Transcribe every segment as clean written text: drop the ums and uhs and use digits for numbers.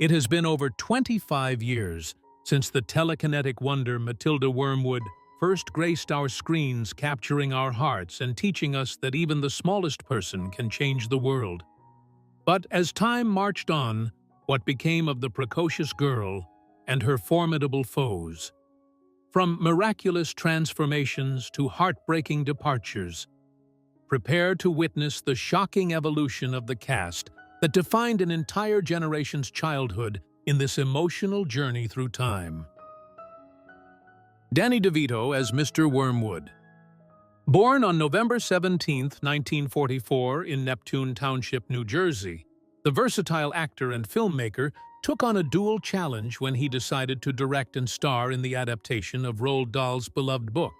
It has been over 25 years since the telekinetic wonder Matilda Wormwood first graced our screens, capturing our hearts and teaching us that even the smallest person can change the world. But as time marched on, what became of the precocious girl and her formidable foes? From miraculous transformations to heartbreaking departures, prepare to witness the shocking evolution of the cast that defined an entire generation's childhood in this emotional journey through time. Danny DeVito as Mr. Wormwood. Born on November 17, 1944 in Neptune Township, New Jersey, the versatile actor and filmmaker took on a dual challenge when he decided to direct and star in the adaptation of Roald Dahl's beloved book.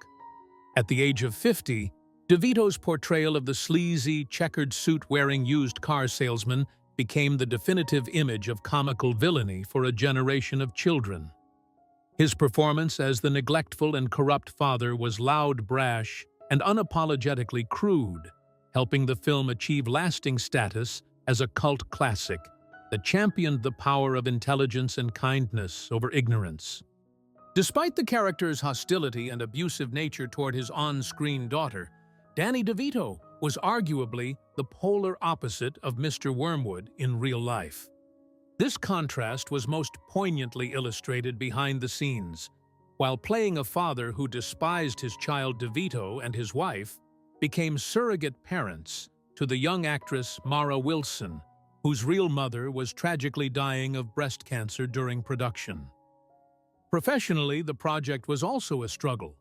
At the age of 50, DeVito's portrayal of the sleazy, checkered suit-wearing used car salesman became the definitive image of comical villainy for a generation of children. His performance as the neglectful and corrupt father was loud, brash, and unapologetically crude, helping the film achieve lasting status as a cult classic that championed the power of intelligence and kindness over ignorance. Despite the character's hostility and abusive nature toward his on-screen daughter, Danny DeVito was arguably the polar opposite of Mr. Wormwood in real life. This contrast was most poignantly illustrated behind the scenes. While playing a father who despised his child DeVito and his wife became surrogate parents to the young actress Mara Wilson, whose real mother was tragically dying of breast cancer during production. Professionally, the project was also a struggle.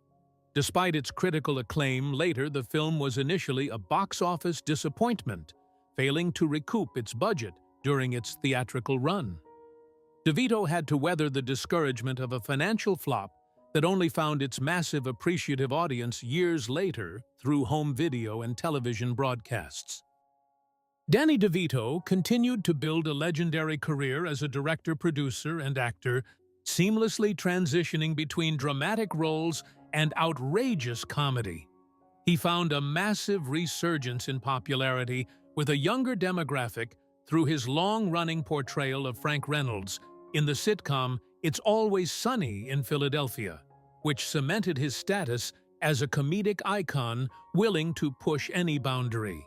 Despite its critical acclaim, later the film was initially a box office disappointment, failing to recoup its budget during its theatrical run. DeVito had to weather the discouragement of a financial flop that only found its massive appreciative audience years later through home video and television broadcasts. Danny DeVito continued to build a legendary career as a director, producer, and actor, seamlessly transitioning between dramatic roles and outrageous comedy. He found a massive resurgence in popularity with a younger demographic through his long-running portrayal of Frank Reynolds in the sitcom It's Always Sunny in Philadelphia, which cemented his status as a comedic icon willing to push any boundary.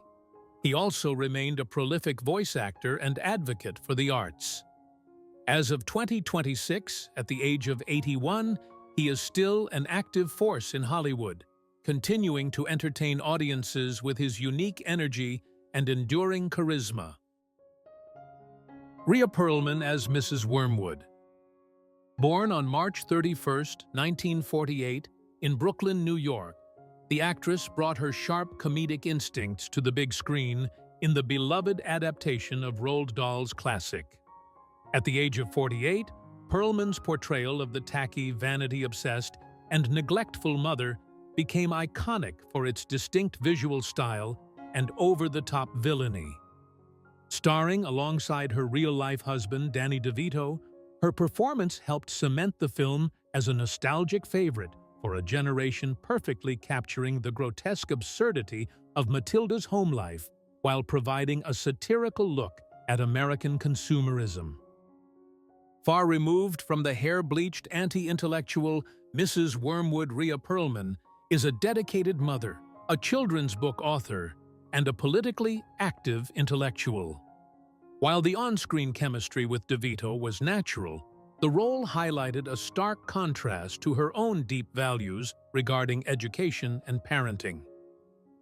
He also remained a prolific voice actor and advocate for the arts. As of 2026, at the age of 81, he is still an active force in Hollywood, continuing to entertain audiences with his unique energy and enduring charisma. Rhea Perlman as Mrs. Wormwood. Born on March 31, 1948, in Brooklyn, New York, the actress brought her sharp comedic instincts to the big screen in the beloved adaptation of Roald Dahl's classic. At the age of 48, Perlman's portrayal of the tacky, vanity-obsessed, and neglectful mother became iconic for its distinct visual style and over-the-top villainy. Starring alongside her real-life husband, Danny DeVito, her performance helped cement the film as a nostalgic favorite for a generation, perfectly capturing the grotesque absurdity of Matilda's home life while providing a satirical look at American consumerism. Far removed from the hair-bleached anti-intellectual Mrs. Wormwood, Rhea Perlman is a dedicated mother, a children's book author, and a politically active intellectual. While the on-screen chemistry with DeVito was natural, the role highlighted a stark contrast to her own deep values regarding education and parenting.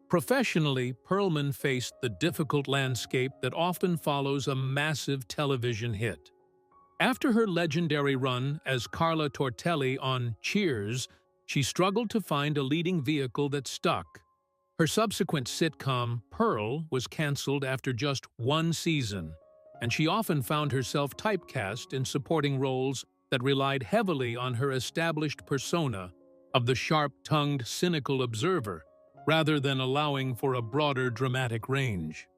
Professionally, Perlman faced the difficult landscape that often follows a massive television hit. After her legendary run as Carla Tortelli on Cheers, she struggled to find a leading vehicle that stuck. Her subsequent sitcom, Pearl, was canceled after just one season, and she often found herself typecast in supporting roles that relied heavily on her established persona of the sharp-tongued, cynical observer, rather than allowing for a broader dramatic range.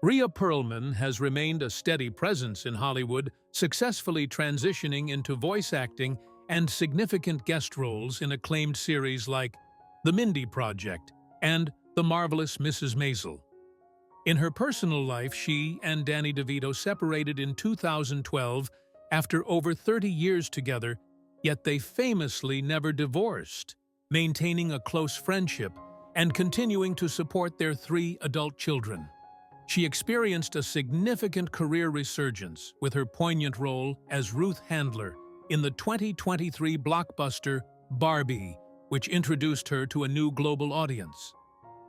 Rhea Perlman has remained a steady presence in Hollywood, successfully transitioning into voice acting and significant guest roles in acclaimed series like The Mindy Project and The Marvelous Mrs. Maisel. In her personal life, she and Danny DeVito separated in 2012 after over 30 years together, yet they famously never divorced, maintaining a close friendship and continuing to support their 3 adult children. She experienced a significant career resurgence with her poignant role as Ruth Handler in the 2023 blockbuster Barbie, which introduced her to a new global audience.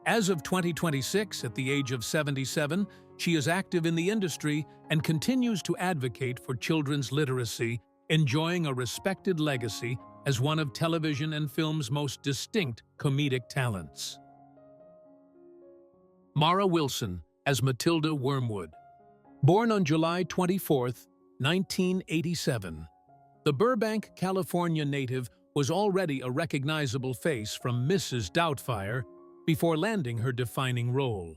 As of 2026, at the age of 77, she is active in the industry and continues to advocate for children's literacy, enjoying a respected legacy as one of television and film's most distinct comedic talents. Mara Wilson as Matilda Wormwood. Born on July 24, 1987, the Burbank, California native was already a recognizable face from Mrs. Doubtfire before landing her defining role.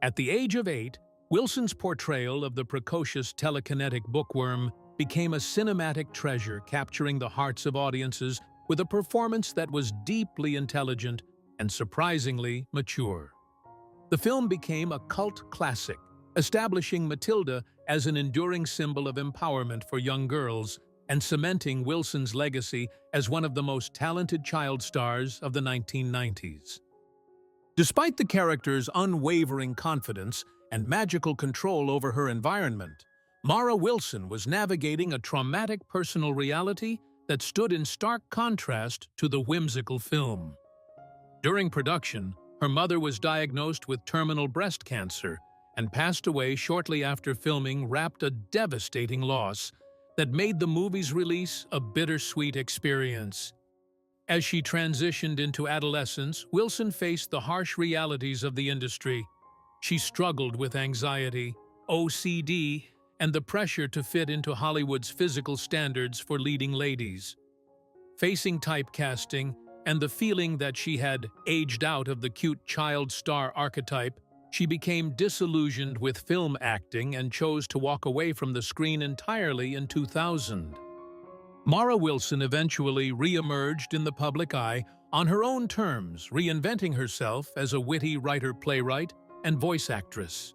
At the age of 8, Wilson's portrayal of the precocious telekinetic bookworm became a cinematic treasure, capturing the hearts of audiences with a performance that was deeply intelligent and surprisingly mature. The film became a cult classic, establishing Matilda as an enduring symbol of empowerment for young girls and cementing Wilson's legacy as one of the most talented child stars of the 1990s. Despite the character's unwavering confidence and magical control over her environment, Mara Wilson was navigating a traumatic personal reality that stood in stark contrast to the whimsical film. During production, her mother was diagnosed with terminal breast cancer and passed away shortly after filming wrapped a devastating loss that made the movie's release a bittersweet experience. As she transitioned into adolescence, Wilson faced the harsh realities of the industry. She struggled with anxiety, OCD, and the pressure to fit into Hollywood's physical standards for leading ladies. Facing typecasting and the feeling that she had aged out of the cute child star archetype, she became disillusioned with film acting and chose to walk away from the screen entirely in 2000. Mara Wilson eventually re-emerged in the public eye on her own terms, reinventing herself as a witty writer-playwright and voice actress.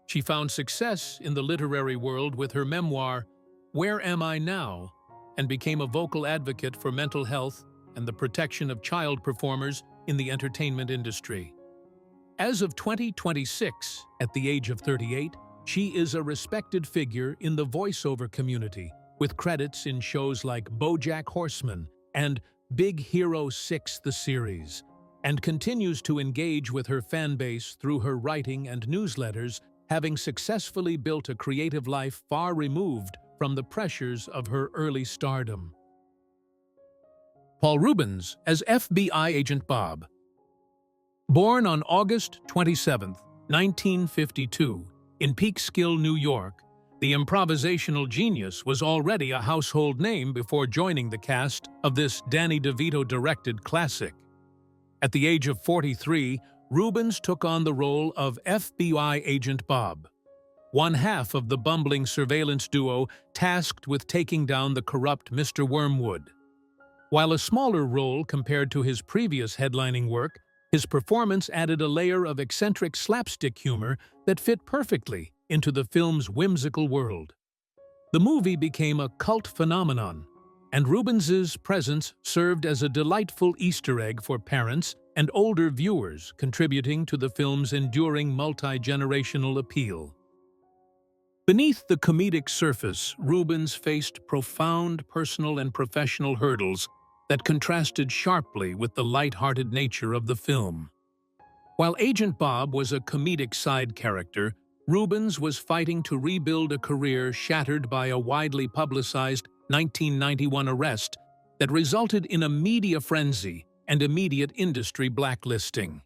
She found success in the literary world with her memoir, Where Am I Now?, and became a vocal advocate for mental health and the protection of child performers in the entertainment industry. As of 2026, at the age of 38, she is a respected figure in the voiceover community, with credits in shows like BoJack Horseman and Big Hero 6 the series, and continues to engage with her fan base through her writing and newsletters, having successfully built a creative life far removed from the pressures of her early stardom. Paul Reubens as FBI Agent Bob. Born on August 27, 1952, in Peekskill, New York, the improvisational genius was already a household name before joining the cast of this Danny DeVito-directed classic. At the age of 43, Reubens took on the role of FBI Agent Bob, one half of the bumbling surveillance duo tasked with taking down the corrupt Mr. Wormwood. While a smaller role compared to his previous headlining work, his performance added a layer of eccentric slapstick humor that fit perfectly into the film's whimsical world. The movie became a cult phenomenon, and Reubens's presence served as a delightful Easter egg for parents and older viewers, contributing to the film's enduring multi-generational appeal. Beneath the comedic surface, Reubens faced profound personal and professional hurdles that contrasted sharply with the light-hearted nature of the film. While Agent Bob was a comedic side character, Reubens was fighting to rebuild a career shattered by a widely publicized 1991 arrest that resulted in a media frenzy and immediate industry blacklisting.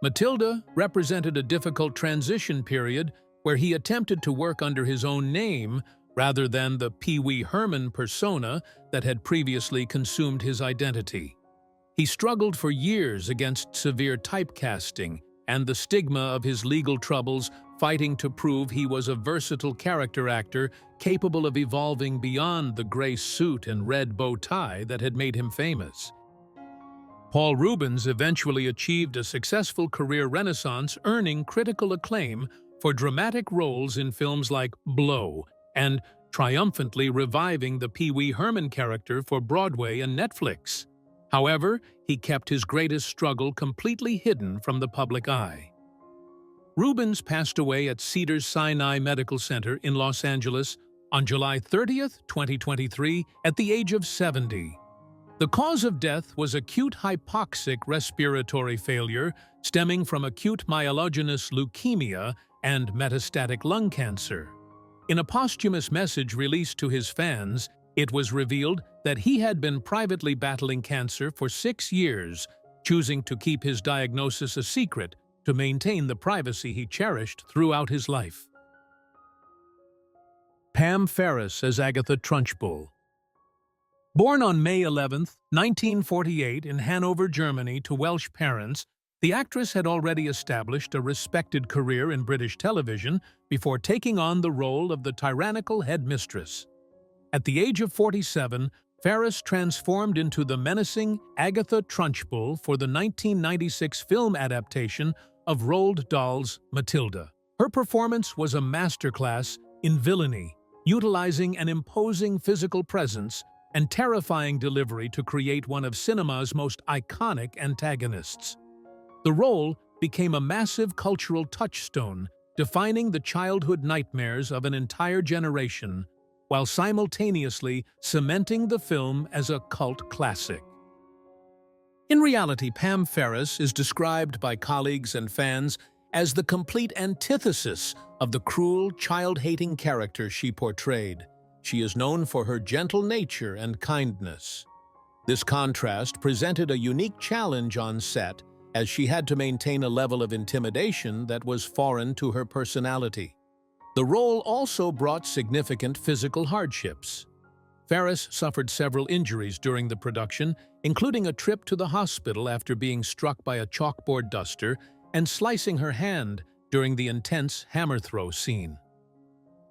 Matilda represented a difficult transition period where he attempted to work under his own name rather than the Pee Wee Herman persona that had previously consumed his identity. He struggled for years against severe typecasting and the stigma of his legal troubles, fighting to prove he was a versatile character actor capable of evolving beyond the gray suit and red bow tie that had made him famous. Paul Reubens eventually achieved a successful career renaissance, earning critical acclaim for dramatic roles in films like Blow and triumphantly reviving the Pee Wee Herman character for Broadway and Netflix. However, he kept his greatest struggle completely hidden from the public eye. Reubens passed away at Cedars-Sinai Medical Center in Los Angeles on July 30, 2023, at the age of 70. The cause of death was acute hypoxic respiratory failure stemming from acute myelogenous leukemia and metastatic lung cancer. In a posthumous message released to his fans, it was revealed that he had been privately battling cancer for 6 years, choosing to keep his diagnosis a secret to maintain the privacy he cherished throughout his life. Pam Ferris as Agatha Trunchbull. Born on May 11, 1948 in Hanover, Germany to Welsh parents, the actress had already established a respected career in British television before taking on the role of the tyrannical headmistress. At the age of 47, Ferris transformed into the menacing Agatha Trunchbull for the 1996 film adaptation of Roald Dahl's Matilda. Her performance was a masterclass in villainy, utilizing an imposing physical presence and terrifying delivery to create one of cinema's most iconic antagonists. The role became a massive cultural touchstone, defining the childhood nightmares of an entire generation, while simultaneously cementing the film as a cult classic. In reality, Pam Ferris is described by colleagues and fans as the complete antithesis of the cruel, child-hating character she portrayed. She is known for her gentle nature and kindness. This contrast presented a unique challenge on set, as she had to maintain a level of intimidation that was foreign to her personality. The role also brought significant physical hardships. Ferris suffered several injuries during the production, including a trip to the hospital after being struck by a chalkboard duster and slicing her hand during the intense hammer throw scene.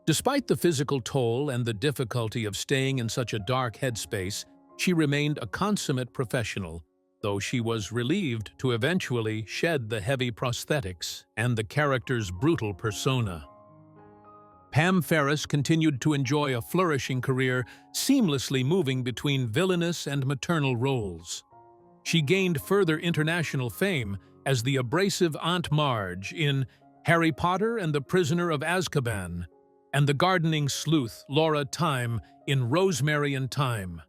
Despite the physical toll and the difficulty of staying in such a dark headspace, she remained a consummate professional, though she was relieved to eventually shed the heavy prosthetics and the character's brutal persona. Pam Ferris continued to enjoy a flourishing career, seamlessly moving between villainous and maternal roles. She gained further international fame as the abrasive Aunt Marge in Harry Potter and the Prisoner of Azkaban, and the gardening sleuth Laura Time in Rosemary and Thyme.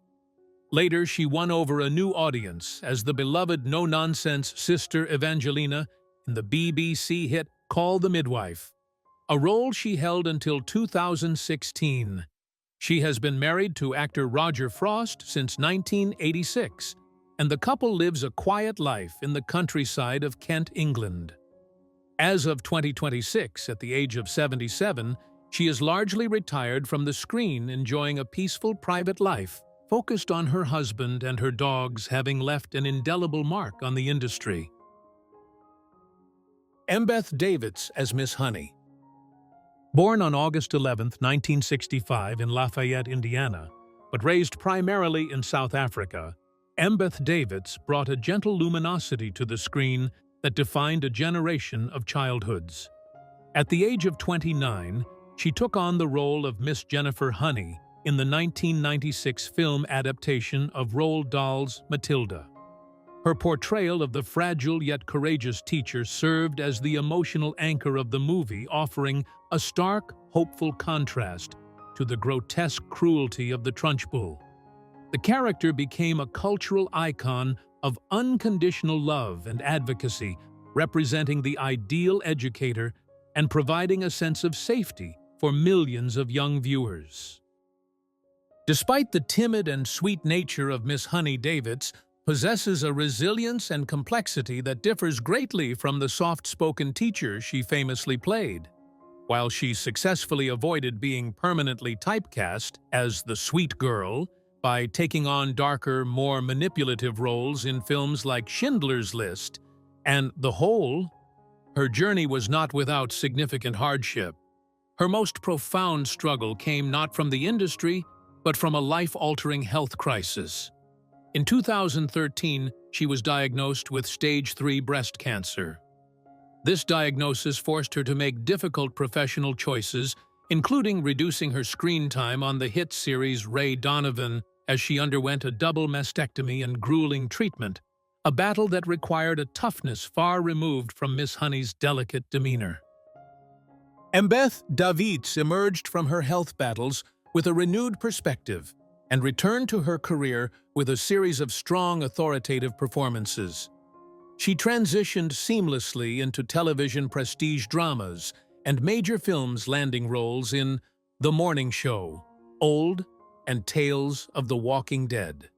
Later, she won over a new audience as the beloved no-nonsense Sister Evangelina in the BBC hit Call the Midwife, a role she held until 2016. She has been married to actor Roger Frost since 1986, and the couple lives a quiet life in the countryside of Kent, England. As of 2026, at the age of 77, she is largely retired from the screen, enjoying a peaceful private life, focused on her husband and her dogs, having left an indelible mark on the industry. Embeth Davidtz as Miss Honey. Born on August 11, 1965 in Lafayette, Indiana, but raised primarily in South Africa, Embeth Davidtz brought a gentle luminosity to the screen that defined a generation of childhoods. At the age of 29, she took on the role of Miss Jennifer Honey in the 1996 film adaptation of Roald Dahl's Matilda. Her portrayal of the fragile yet courageous teacher served as the emotional anchor of the movie, offering a stark, hopeful contrast to the grotesque cruelty of the Trunchbull. The character became a cultural icon of unconditional love and advocacy, representing the ideal educator and providing a sense of safety for millions of young viewers. Despite the timid and sweet nature of Miss Honey, Davidtz possesses a resilience and complexity that differs greatly from the soft-spoken teacher she famously played. While she successfully avoided being permanently typecast as the sweet girl by taking on darker, more manipulative roles in films like Schindler's List and The Hole, her journey was not without significant hardship. Her most profound struggle came not from the industry, but from a life-altering health crisis. In 2013, she was diagnosed with stage 3 breast cancer. This diagnosis forced her to make difficult professional choices, including reducing her screen time on the hit series Ray Donovan as she underwent a double mastectomy and grueling treatment, a battle that required a toughness far removed from Miss Honey's delicate demeanor. Embeth Davidtz emerged from her health battles with a renewed perspective and returned to her career with a series of strong, authoritative performances. She transitioned seamlessly into television prestige dramas and major films, landing roles in The Morning Show, Old, and Tales of the Walking Dead.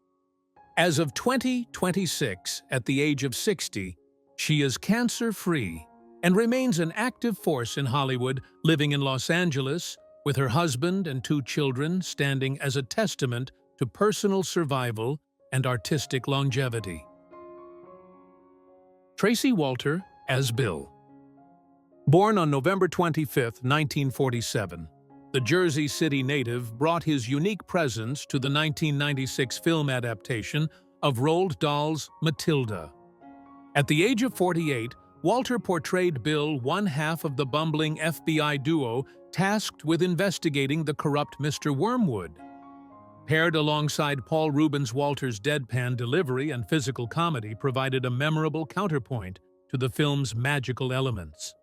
As of 2026, at the age of 60, she is cancer-free and remains an active force in Hollywood, living in Los Angeles, with her husband and 2 children, standing as a testament to personal survival and artistic longevity. Tracy Walter as Bill. Born on November 25, 1947, the Jersey City native brought his unique presence to the 1996 film adaptation of Roald Dahl's Matilda. At the age of 48, Walter portrayed Bill, one half of the bumbling FBI duo tasked with investigating the corrupt Mr. Wormwood. Paired alongside Paul Reubens, Walter's deadpan delivery and physical comedy provided a memorable counterpoint to the film's magical elements.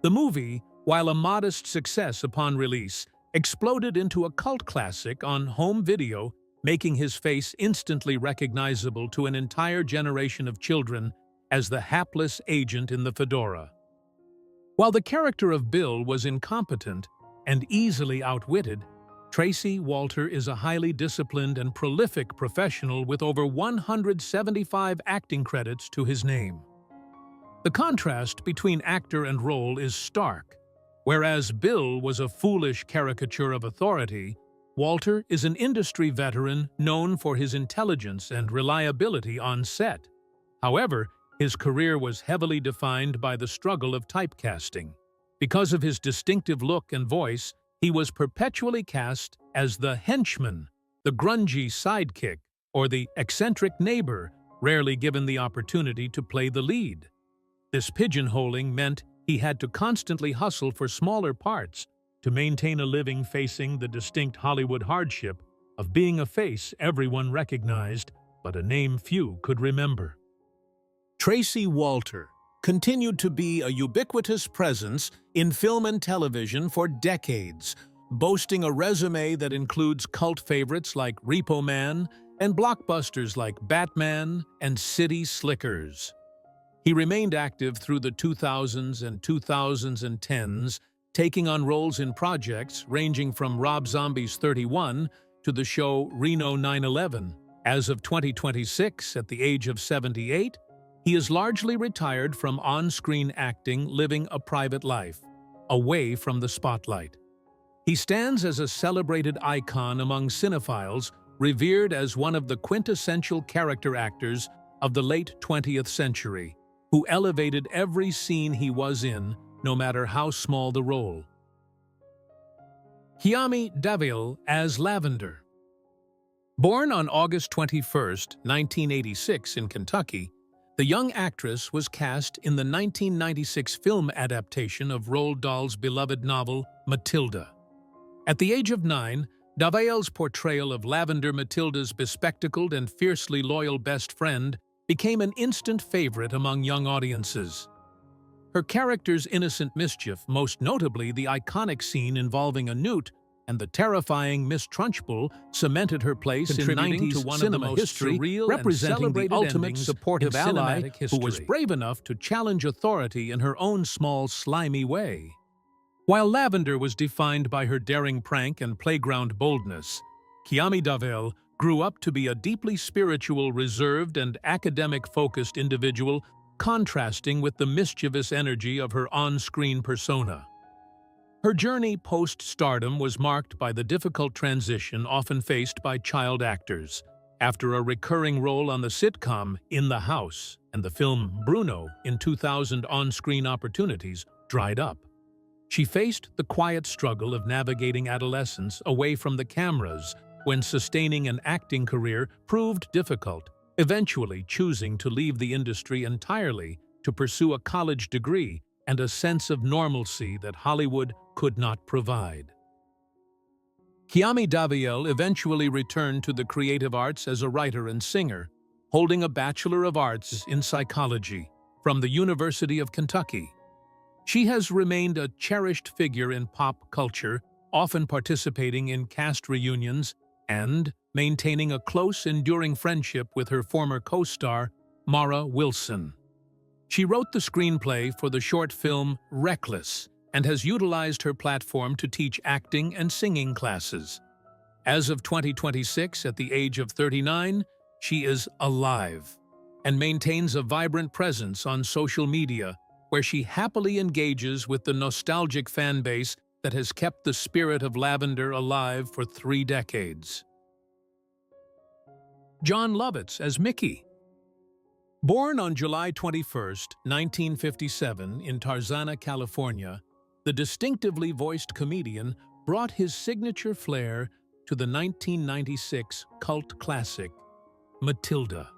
The movie, while a modest success upon release, exploded into a cult classic on home video, making his face instantly recognizable to an entire generation of children as the hapless agent in the fedora. While the character of Bill was incompetent and easily outwitted, Tracy Walter is a highly disciplined and prolific professional with over 175 acting credits to his name. The contrast between actor and role is stark. Whereas Bill was a foolish caricature of authority, Walter is an industry veteran known for his intelligence and reliability on set. However, his career was heavily defined by the struggle of typecasting. Because of his distinctive look and voice, he was perpetually cast as the henchman, the grungy sidekick, or the eccentric neighbor, rarely given the opportunity to play the lead. This pigeonholing meant he had to constantly hustle for smaller parts to maintain a living, facing the distinct Hollywood hardship of being a face everyone recognized, but a name few could remember. Tracy Walter continued to be a ubiquitous presence in film and television for decades, boasting a resume that includes cult favorites like Repo Man and blockbusters like Batman and City Slickers. He remained active through the 2000s and 2010s, taking on roles in projects ranging from Rob Zombie's 31 to the show Reno 9/11. As of 2026, at the age of 78, he is largely retired from on-screen acting, living a private life, away from the spotlight. He stands as a celebrated icon among cinephiles, revered as one of the quintessential character actors of the late 20th century, who elevated every scene he was in, no matter how small the role. Kimi Dalil as Lavender. Born on August 21, 1986 in Kentucky, the young actress was cast in the 1996 film adaptation of Roald Dahl's beloved novel, Matilda. At the age of 9, Dalil's portrayal of Lavender, Matilda's bespectacled and fiercely loyal best friend, became an instant favorite among young audiences. Her character's innocent mischief, most notably the iconic scene involving a newt and the terrifying Miss Trunchbull, cemented her place in 90s cinema history, representing the ultimate supportive ally who was brave enough to challenge authority in her own small, slimy way. While Lavender was defined by her daring prank and playground boldness, Kimi Dalil grew up to be a deeply spiritual, reserved, and academic-focused individual, contrasting with the mischievous energy of her on-screen persona. Her journey post-stardom was marked by the difficult transition often faced by child actors. After a recurring role on the sitcom In the House and the film Bruno in 2000, on-screen opportunities dried up. She faced the quiet struggle of navigating adolescence away from the cameras, when sustaining an acting career proved difficult, eventually choosing to leave the industry entirely to pursue a college degree and a sense of normalcy that Hollywood could not provide. Kimi Dalil eventually returned to the creative arts as a writer and singer, holding a Bachelor of Arts in Psychology from the University of Kentucky. She has remained a cherished figure in pop culture, often participating in cast reunions and maintaining a close, enduring friendship with her former co-star, Mara Wilson. She wrote the screenplay for the short film Reckless and has utilized her platform to teach acting and singing classes. As of 2026, at the age of 39, she is alive and maintains a vibrant presence on social media where she happily engages with the nostalgic fan base that has kept the spirit of Lavender alive for 3 decades. Jon Lovitz as Mickey. Born on July 21, 1957 in Tarzana, California, the distinctively voiced comedian brought his signature flair to the 1996 cult classic, Matilda.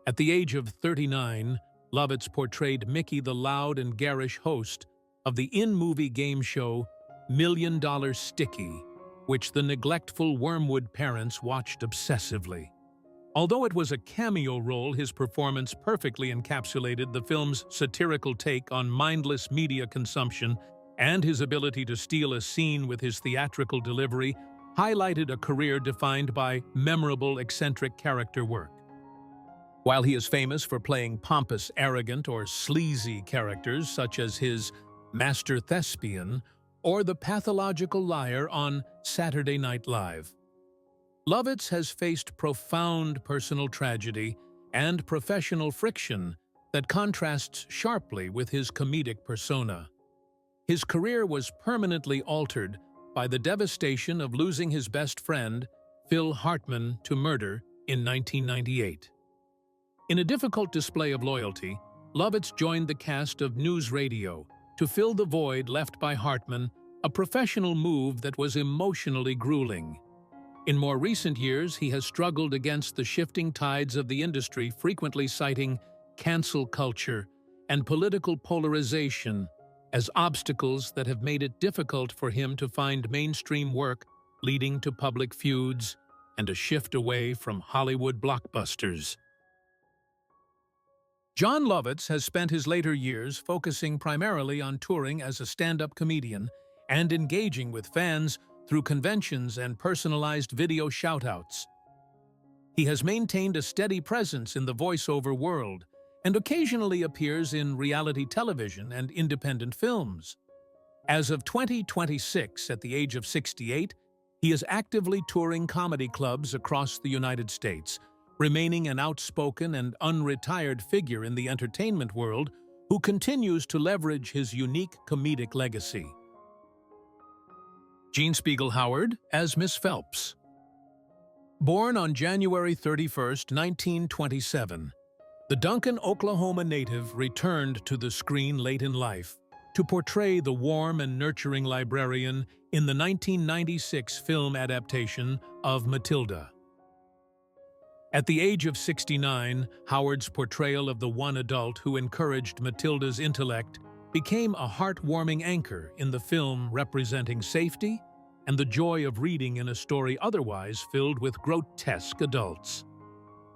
At the age of 39, Lovitz portrayed Mickey, the loud and garish host of the in-movie game show $1 Million Sticky, which the neglectful Wormwood parents watched obsessively. Although it was a cameo role, his performance perfectly encapsulated the film's satirical take on mindless media consumption, and his ability to steal a scene with his theatrical delivery highlighted a career defined by memorable, eccentric character work. While he is famous for playing pompous, arrogant, or sleazy characters such as his Master Thespian or the pathological liar on Saturday Night Live, Lovitz has faced profound personal tragedy and professional friction that contrasts sharply with his comedic persona. His career was permanently altered by the devastation of losing his best friend, Phil Hartman, to murder in 1998. In a difficult display of loyalty, Lovitz joined the cast of News Radio to fill the void left by Hartman, a professional move that was emotionally grueling. In more recent years, he has struggled against the shifting tides of the industry, frequently citing cancel culture and political polarization as obstacles that have made it difficult for him to find mainstream work, leading to public feuds and a shift away from Hollywood blockbusters. Jon Lovitz has spent his later years focusing primarily on touring as a stand-up comedian and engaging with fans through conventions and personalized video shoutouts. He has maintained a steady presence in the voiceover world and occasionally appears in reality television and independent films. As of 2026, at the age of 68, he is actively touring comedy clubs across the United States, remaining an outspoken and unretired figure in the entertainment world who continues to leverage his unique comedic legacy. Jean Spiegel Howard as Miss Phelps. Born on January 31, 1927, the Duncan, Oklahoma native returned to the screen late in life to portray the warm and nurturing librarian in the 1996 film adaptation of Matilda. At the age of 69, Howard's portrayal of the one adult who encouraged Matilda's intellect became a heartwarming anchor in the film, representing safety and the joy of reading in a story otherwise filled with grotesque adults.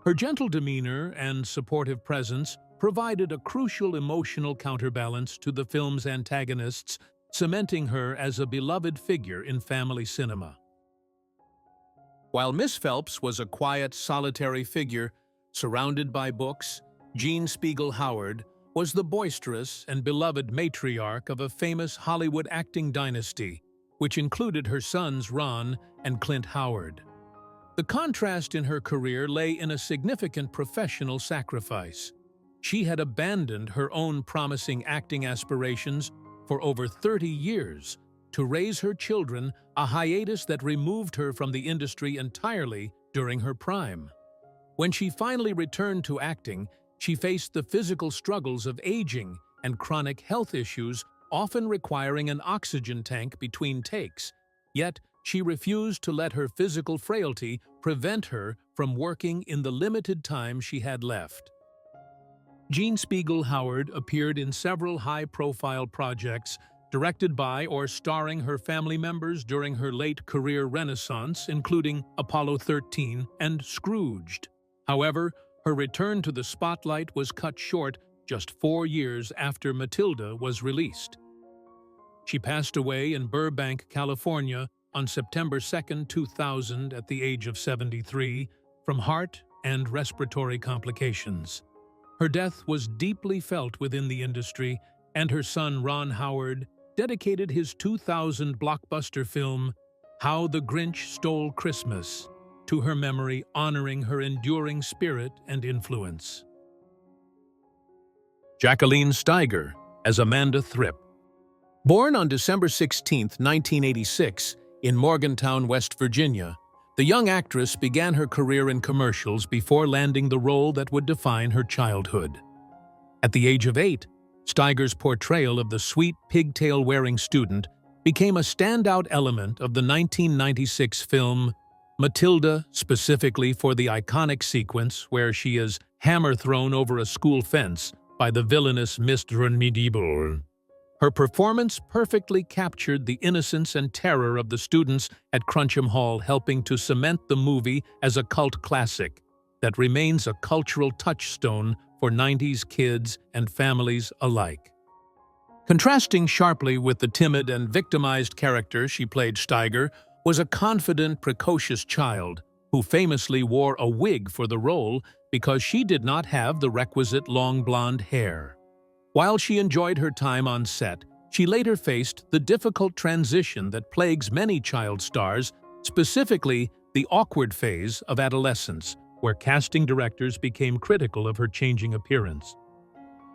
Her gentle demeanor and supportive presence provided a crucial emotional counterbalance to the film's antagonists, cementing her as a beloved figure in family cinema. While Miss Phelps was a quiet, solitary figure surrounded by books, Jean Spiegel Howard was the boisterous and beloved matriarch of a famous Hollywood acting dynasty, which included her sons Ron and Clint Howard. The contrast in her career lay in a significant professional sacrifice. She had abandoned her own promising acting aspirations for over 30 years to raise her children, a hiatus that removed her from the industry entirely during her prime. When she finally returned to acting, she faced the physical struggles of aging and chronic health issues, often requiring an oxygen tank between takes. Yet, she refused to let her physical frailty prevent her from working in the limited time she had left. Jean Spiegel Howard appeared in several high-profile projects directed by or starring her family members during her late career renaissance, including Apollo 13 and Scrooged. However, her return to the spotlight was cut short just 4 years after Matilda was released. She passed away in Burbank, California, on September 2, 2000, at the age of 73, from heart and respiratory complications. Her death was deeply felt within the industry, and her son Ron Howard dedicated his 2000 blockbuster film, How the Grinch Stole Christmas, to her memory, honoring her enduring spirit and influence. Jacqueline Steiger as Amanda Thripp. Born on December 16, 1986, in Morgantown, West Virginia, the young actress began her career in commercials before landing the role that would define her childhood. At the age of 8, Steiger's portrayal of the sweet pigtail-wearing student became a standout element of the 1996 film Matilda, specifically for the iconic sequence where she is hammer-thrown over a school fence by the villainous Miss Trunchbull. Her performance perfectly captured the innocence and terror of the students at Crunchbull Hall, helping to cement the movie as a cult classic that remains a cultural touchstone for 90s kids and families alike. Contrasting sharply with the timid and victimized character she played, Steiger was a confident, precocious child who famously wore a wig for the role because she did not have the requisite long blonde hair. While she enjoyed her time on set, she later faced the difficult transition that plagues many child stars, specifically the awkward phase of adolescence, where casting directors became critical of her changing appearance.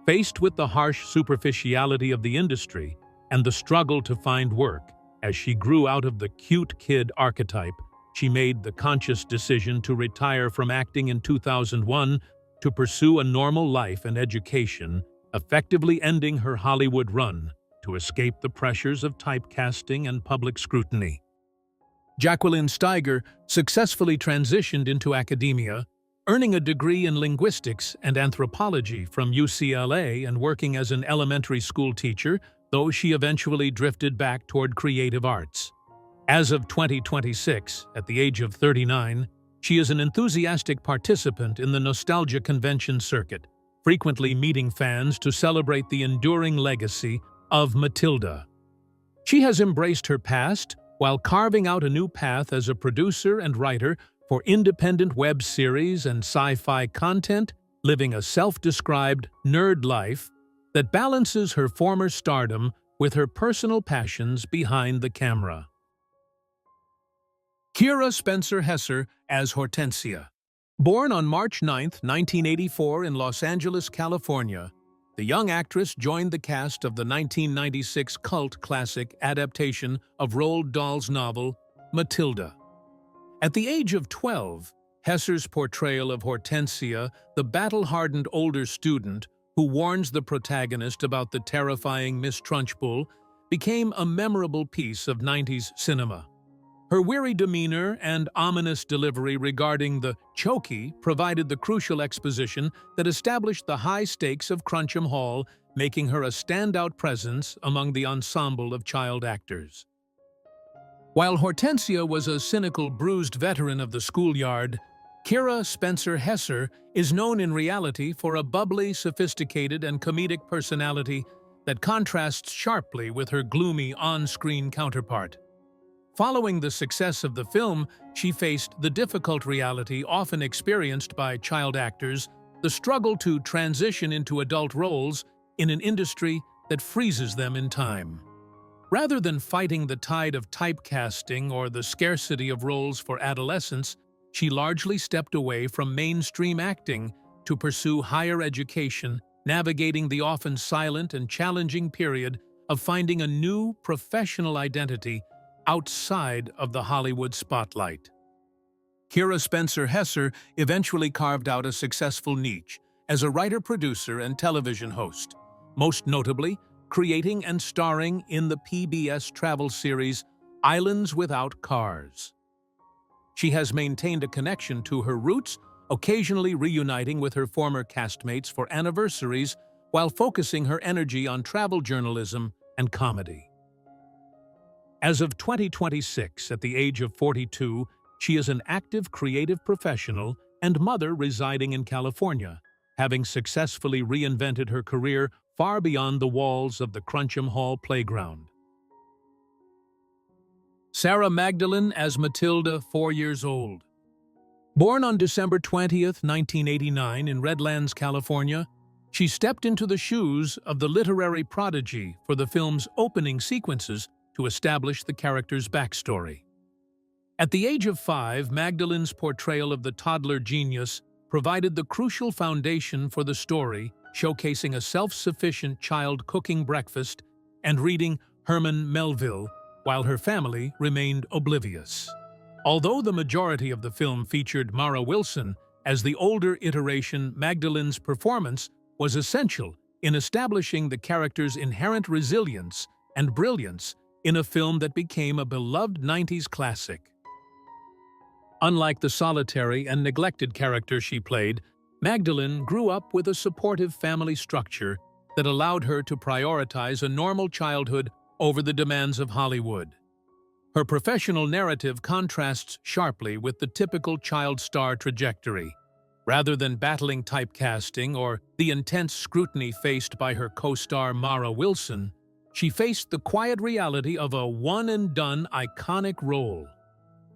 Faced with the harsh superficiality of the industry and the struggle to find work, as she grew out of the cute kid archetype, she made the conscious decision to retire from acting in 2001 to pursue a normal life and education, effectively ending her Hollywood run to escape the pressures of typecasting and public scrutiny. Jacqueline Steiger successfully transitioned into academia, earning a degree in linguistics and anthropology from UCLA and working as an elementary school teacher, though she eventually drifted back toward creative arts. As of 2026, at the age of 39, she is an enthusiastic participant in the nostalgia convention circuit, frequently meeting fans to celebrate the enduring legacy of Matilda. She has embraced her past while carving out a new path as a producer and writer for independent web series and sci-fi content, living a self-described nerd life that balances her former stardom with her personal passions behind the camera. Kira Spencer Hesser as Hortensia. Born on March 9, 1984 in Los Angeles, California, the young actress joined the cast of the 1996 cult classic adaptation of Roald Dahl's novel, Matilda. At the age of 12, Hesser's portrayal of Hortensia, the battle-hardened older student who warns the protagonist about the terrifying Miss Trunchbull, became a memorable piece of 90s cinema. Her weary demeanor and ominous delivery regarding the chokey provided the crucial exposition that established the high stakes of Crunchbull Hall, making her a standout presence among the ensemble of child actors. While Hortensia was a cynical, bruised veteran of the schoolyard, Kira Spencer Hesser is known in reality for a bubbly, sophisticated, and comedic personality that contrasts sharply with her gloomy on-screen counterpart. Following the success of the film, she faced the difficult reality often experienced by child actors, the struggle to transition into adult roles in an industry that freezes them in time. Rather than fighting the tide of typecasting or the scarcity of roles for adolescents, she largely stepped away from mainstream acting to pursue higher education, navigating the often silent and challenging period of finding a new professional identity outside of the Hollywood spotlight. Kira Spencer Hesser eventually carved out a successful niche as a writer-producer and television host, most notably creating and starring in the PBS travel series Islands Without Cars. She has maintained a connection to her roots, occasionally reuniting with her former castmates for anniversaries while focusing her energy on travel journalism and comedy. As of 2026, at the age of 42, she is an active creative professional and mother residing in California, having successfully reinvented her career far beyond the walls of the Trunchbull playground. Sarah Magdalene as Matilda, 4 years old. Born on December 20th, 1989 in Redlands, California, she stepped into the shoes of the literary prodigy for the film's opening sequences to establish the character's backstory. At the age of 5, Magdalene's portrayal of the toddler genius provided the crucial foundation for the story, showcasing a self-sufficient child cooking breakfast and reading Herman Melville while her family remained oblivious. Although the majority of the film featured Mara Wilson as the older iteration, Magdalene's performance was essential in establishing the character's inherent resilience and brilliance in a film that became a beloved 90s classic. Unlike the solitary and neglected character she played, Magdalene grew up with a supportive family structure that allowed her to prioritize a normal childhood over the demands of Hollywood. Her professional narrative contrasts sharply with the typical child star trajectory. Rather than battling typecasting or the intense scrutiny faced by her co-star Mara Wilson, she faced the quiet reality of a one-and-done iconic role.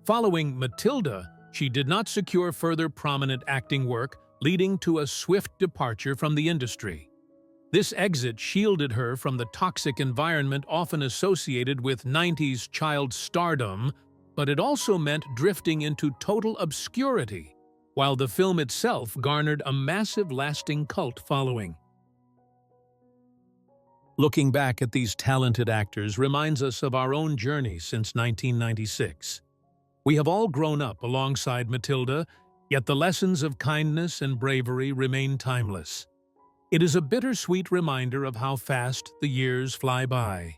Following Matilda, she did not secure further prominent acting work, leading to a swift departure from the industry. This exit shielded her from the toxic environment often associated with 90s child stardom, but it also meant drifting into total obscurity, while the film itself garnered a massive lasting cult following. Looking back at these talented actors reminds us of our own journey since 1996. We have all grown up alongside Matilda, yet the lessons of kindness and bravery remain timeless. It is a bittersweet reminder of how fast the years fly by.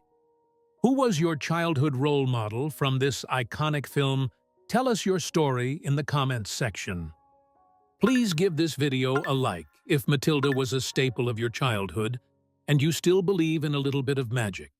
Who was your childhood role model from this iconic film? Tell us your story in the comments section. Please give this video a like if Matilda was a staple of your childhood and you still believe in a little bit of magic.